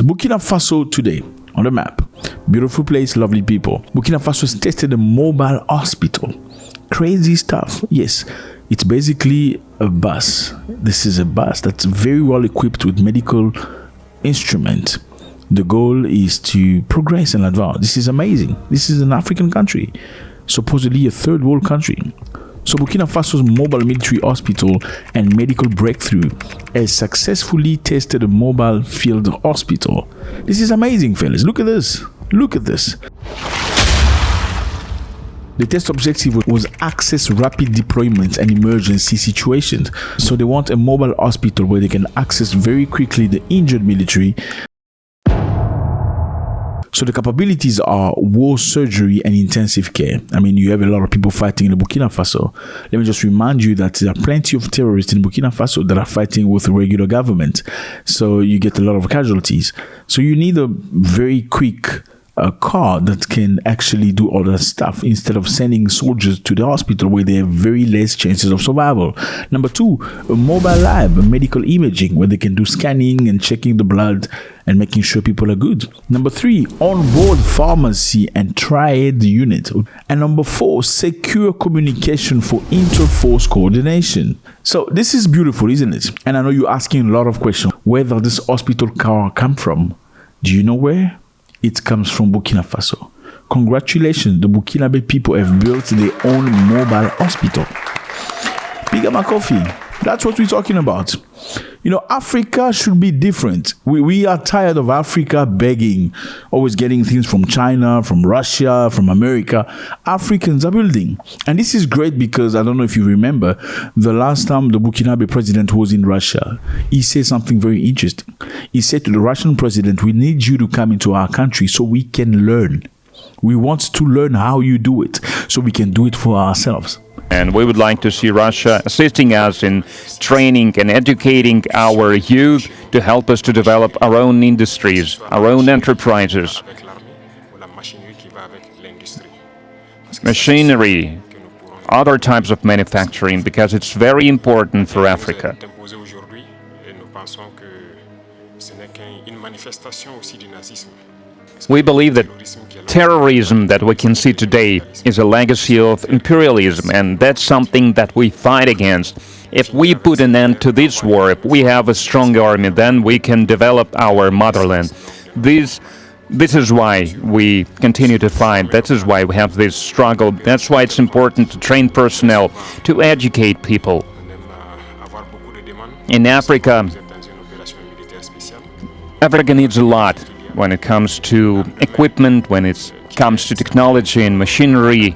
Burkina Faso today on the map. Beautiful place, lovely people. Burkina Faso has tested a mobile hospital. Crazy stuff. Yes, it's basically a bus. This is a bus that's very well equipped with medical instruments. The goal is to progress and advance. This is amazing. This is an African country, supposedly a third world country. So Burkina Faso's mobile military hospital and medical breakthrough has successfully tested a mobile field hospital. This is amazing, fellas. Look at this. Look at this. The test objective was access rapid deployments and emergency situations. So they want a mobile hospital where they can access very quickly the injured military. So the capabilities are war surgery and intensive care. I mean, you have a lot of people fighting in Burkina Faso. Let me just remind you that there are plenty of terrorists in Burkina Faso that are fighting with the regular government. So you get a lot of casualties. So you need a very quick car that can actually do all that stuff instead of sending soldiers to the hospital where they have very less chances of survival. Number two, a mobile lab, medical imaging where they can do scanning and checking the blood and making sure people are good. Number three, on-board pharmacy and triad unit. And number four, secure communication for inter-force coordination. So this is beautiful, isn't it? And I know you're asking a lot of questions. Where does this hospital car come from? Do you know where? It comes from Burkina Faso. Congratulations, the Burkinabe people have built their own mobile hospital. Big up my coffee. That's what we're talking about. You know, Africa should be different. We are tired of Africa begging, always getting things from China, from Russia, from America. Africans are building. And this is great because, I don't know if you remember, the last time the Burkinabe president was in Russia, he said something very interesting. He said to the Russian president, we need you to come into our country so we can learn. We want to learn how you do it so we can do it for ourselves. And we would like to see Russia assisting us in training and educating our youth to help us to develop our own industries, our own enterprises, machinery, other types of manufacturing, because it's very important for Africa. We believe that terrorism that we can see today is a legacy of imperialism, and that's something that we fight against. If we put an end to this war, if we have a strong army, then we can develop our motherland. This is why we continue to fight. That is why we have this struggle. That's why it's important to train personnel, to educate people. In Africa, Africa needs a lot when it comes to equipment, when it comes to technology and machinery,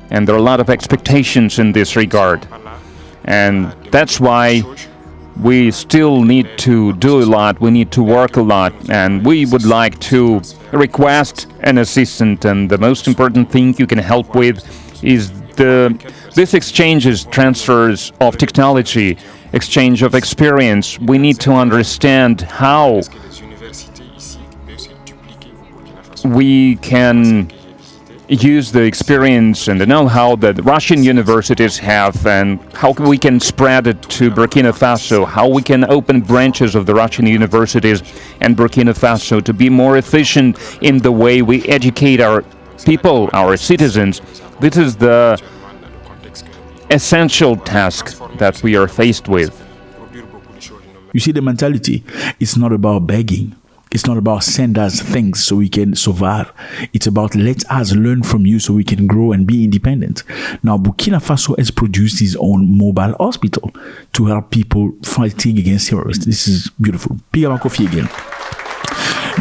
and there are a lot of expectations in this regard. And that's why we still need to do a lot, we need to work a lot, and we would like to request an assistant, and the most important thing you can help with is this exchanges, transfers of technology, exchange of experience. We need to understand how we can use the experience and the know-how that Russian universities have, and how we can spread it to Burkina Faso, how we can open branches of the Russian universities and Burkina Faso to be more efficient in the way we educate our people, our citizens. This is the essential task that we are faced with. You see the mentality? It's not about begging. It's not about send us things so we can survive. It's about let us learn from you so we can grow and be independent. Now, Burkina Faso has produced its own mobile hospital to help people fighting against terrorists. This is beautiful. Big up coffee again.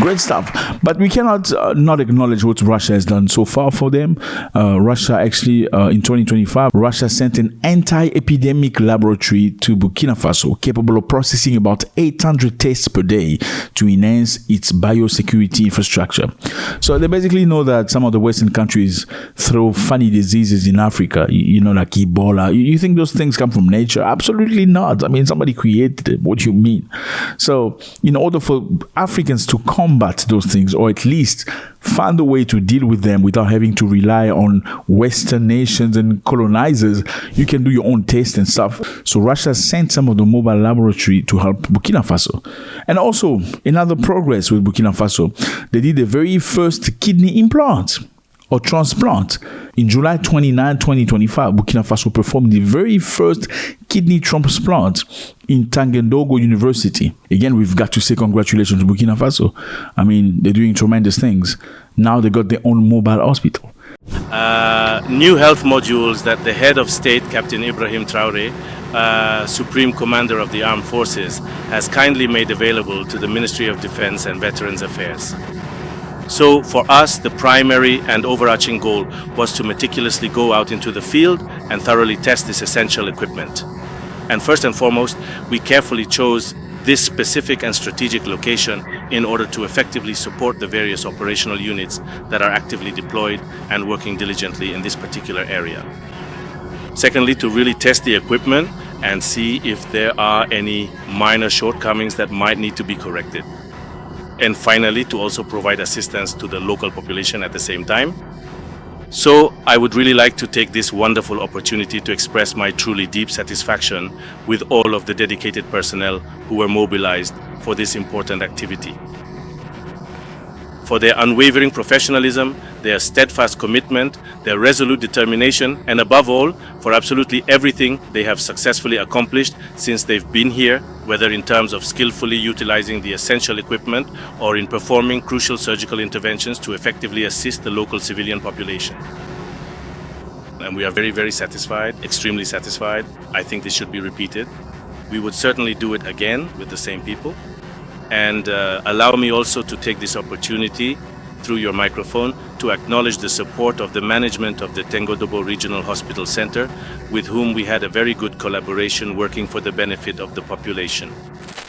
Great stuff. But we cannot not acknowledge what Russia has done so far for them. Russia actually, in 2025, Russia sent an anti-epidemic laboratory to Burkina Faso capable of processing about 800 tests per day to enhance its biosecurity infrastructure. So they basically know that some of the Western countries throw funny diseases in Africa, you know, like Ebola. You think those things come from nature? Absolutely not. I mean, somebody created it. What do you mean? So in order for Africans to combat combat those things, or at least find a way to deal with them without having to rely on Western nations and colonizers, you can do your own test and stuff. So Russia sent some of the mobile laboratory to help Burkina Faso. And also, another progress with Burkina Faso, they did the very first kidney implant or transplant. In July 29, 2025, Burkina Faso performed the very first kidney transplant in Tangendogo University. Again, we've got to say congratulations to Burkina Faso. I mean, they're doing tremendous things. Now they got their own mobile hospital. New health modules that the head of state, Captain Ibrahim Traore, Supreme Commander of the Armed Forces, has kindly made available to the Ministry of Defense and Veterans Affairs. So for us, the primary and overarching goal was to meticulously go out into the field and thoroughly test this essential equipment. And first and foremost, we carefully chose this specific and strategic location in order to effectively support the various operational units that are actively deployed and working diligently in this particular area. Secondly, to really test the equipment and see if there are any minor shortcomings that might need to be corrected. And finally, to also provide assistance to the local population at the same time. So I would really like to take this wonderful opportunity to express my truly deep satisfaction with all of the dedicated personnel who were mobilized for this important activity. For their unwavering professionalism, their steadfast commitment, their resolute determination, and above all, for absolutely everything they have successfully accomplished since they've been here, whether in terms of skillfully utilizing the essential equipment or in performing crucial surgical interventions to effectively assist the local civilian population. And we are very, very satisfied, extremely satisfied. I think this should be repeated. We would certainly do it again with the same people. And allow me also to take this opportunity through your microphone to acknowledge the support of the management of the Tengodobo Regional Hospital Center, with whom we had a very good collaboration working for the benefit of the population.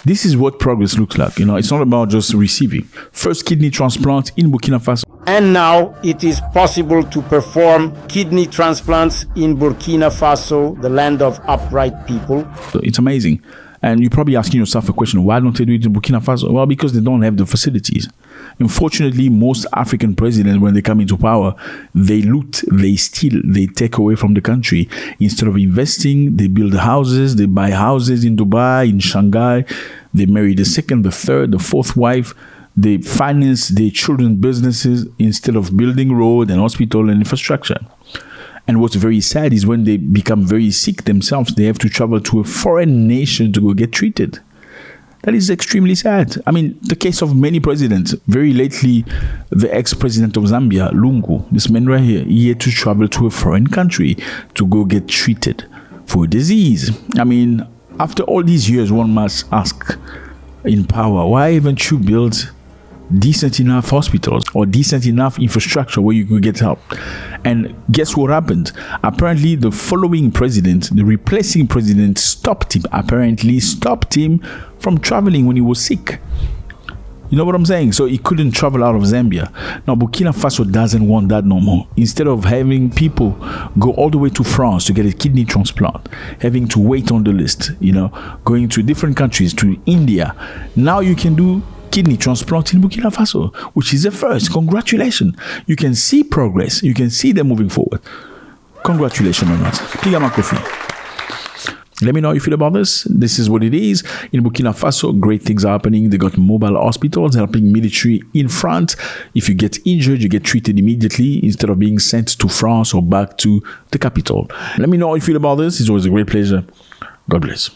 This is what progress looks like. It's not about just receiving. First kidney transplant in Burkina Faso. And now it is possible to perform kidney transplants in Burkina Faso, the land of upright people. So it's amazing. And you're probably asking yourself a question, why don't they do it in Burkina Faso? Well, because they don't have the facilities. Unfortunately, most African presidents, when they come into power, they loot, they steal, they take away from the country. Instead of investing, they build houses, they buy houses in Dubai, in Shanghai. They marry the second, the third, the fourth wife. They finance their children's businesses instead of building road and hospital and infrastructure. And what's very sad is when they become very sick themselves, they have to travel to a foreign nation to go get treated. That is extremely sad. I mean, the case of many presidents. Very lately, the ex-president of Zambia, Lungu, this man right here, he had to travel to a foreign country to go get treated for a disease. I mean, after all these years, one must ask in power, why haven't you built decent enough hospitals or decent enough infrastructure where you could get help? And guess what happened? Apparently, the following president, the replacing president, stopped him from traveling when he was sick. You know what I'm saying? So he couldn't travel out of Zambia. Now, Burkina Faso doesn't want that no more. Instead of having people go all the way to France to get a kidney transplant, having to wait on the list, going to different countries, to India, now you can do kidney transplant in Burkina Faso, which is the first. Congratulations. You can see progress. You can see them moving forward. Congratulations on that. Kigama Kofi. Let me know how you feel about this. This is what it is. In Burkina Faso, great things are happening. They got mobile hospitals helping military in front. If you get injured, you get treated immediately instead of being sent to France or back to the capital. Let me know how you feel about this. It's always a great pleasure. God bless.